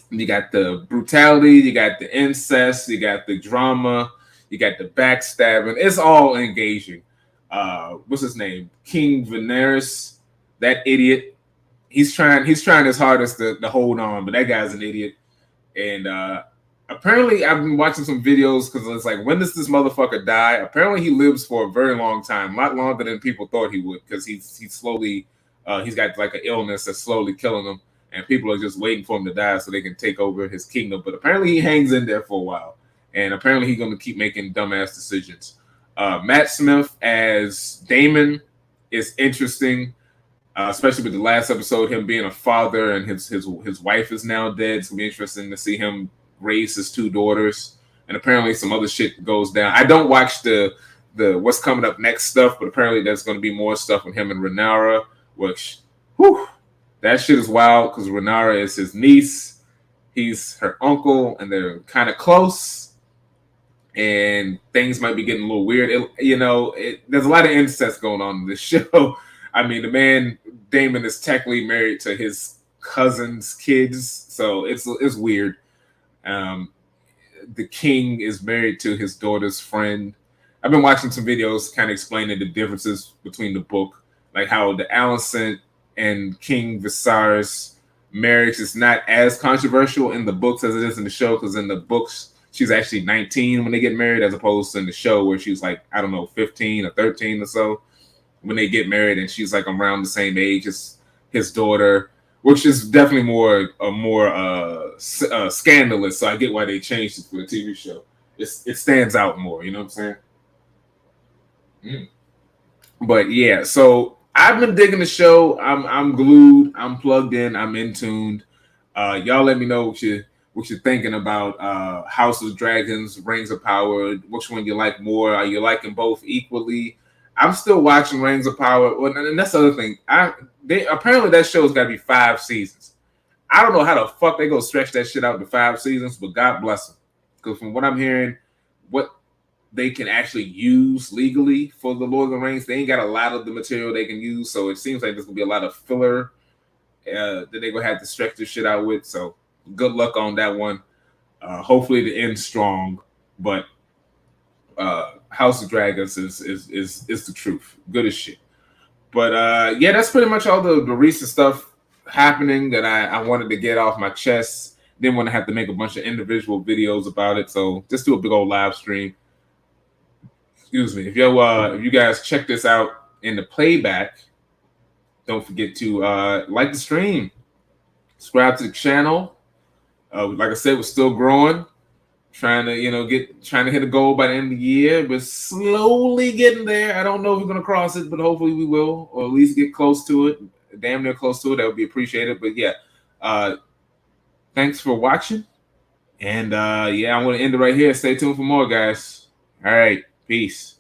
You got the brutality, you got the incest, you got the drama, you got the backstabbing. It's all engaging. What's his name? King Viserys. That idiot, he's trying his hardest to hold on, but that guy's an idiot. And apparently, I've been watching some videos because it's like, when does this motherfucker die? Apparently, he lives for a very long time, a lot longer than people thought he would, because he's slowly, he's got like an illness that's slowly killing him, and people are just waiting for him to die so they can take over his kingdom. But apparently, he hangs in there for a while, and apparently, he's going to keep making dumbass decisions. Matt Smith as Daemon is interesting. Especially with the last episode, him being a father and his wife is now dead. It's gonna be interesting to see him raise his 2 daughters. And apparently some other shit goes down. I don't watch the what's coming up next stuff, but apparently there's gonna be more stuff with him and Renara, which that shit is wild, because Renara is his niece, he's her uncle, and they're kind of close. And things might be getting a little weird. There's a lot of incest going on in this show. I mean, the man Daemon is technically married to his cousin's kids, so it's weird. The king is married to his daughter's friend. I've been watching some videos kind of explaining the differences between the book, like how the Alicent and King Viserys marriage is not as controversial in the books as it is in the show, because in the books she's actually 19 when they get married, as opposed to in the show where she's like, I don't know, 15 or 13 or so when they get married, and she's like around the same age as his daughter, which is definitely more scandalous. So I get why they changed it for the TV show. It stands out more. You know what I'm saying? But yeah, so I've been digging the show. I'm glued. I'm plugged in. I'm in tuned. Y'all let me know what you're thinking about House of Dragons, Rings of Power. Which one you like more? Are you liking both equally? I'm still watching Rings of Power. Well, and that's the other thing. They apparently that show's got to be 5 seasons. I don't know how the fuck they go stretch that shit out to 5 seasons, but God bless them. Because from what I'm hearing, what they can actually use legally for the Lord of the Rings, they ain't got a lot of the material they can use. So it seems like there's gonna be a lot of filler that they're gonna have to stretch this shit out with. So good luck on that one. Hopefully the end strong, but House of Dragons is the truth. Good as shit. But yeah, that's pretty much all the recent stuff happening that I wanted to get off my chest. Didn't want to have to make a bunch of individual videos about it, so just do a big old live stream. Excuse me. If you guys check this out in the playback, don't forget to like the stream, subscribe to the channel. Like I said, we're still growing, trying to trying to hit a goal by the end of the year. We're slowly getting there. I don't know if we're gonna cross it, but hopefully we will, or at least get close to it, damn near close to it. That would be appreciated. But yeah, thanks for watching, and yeah, I'm gonna end it right here. Stay tuned for more, guys. All right, peace.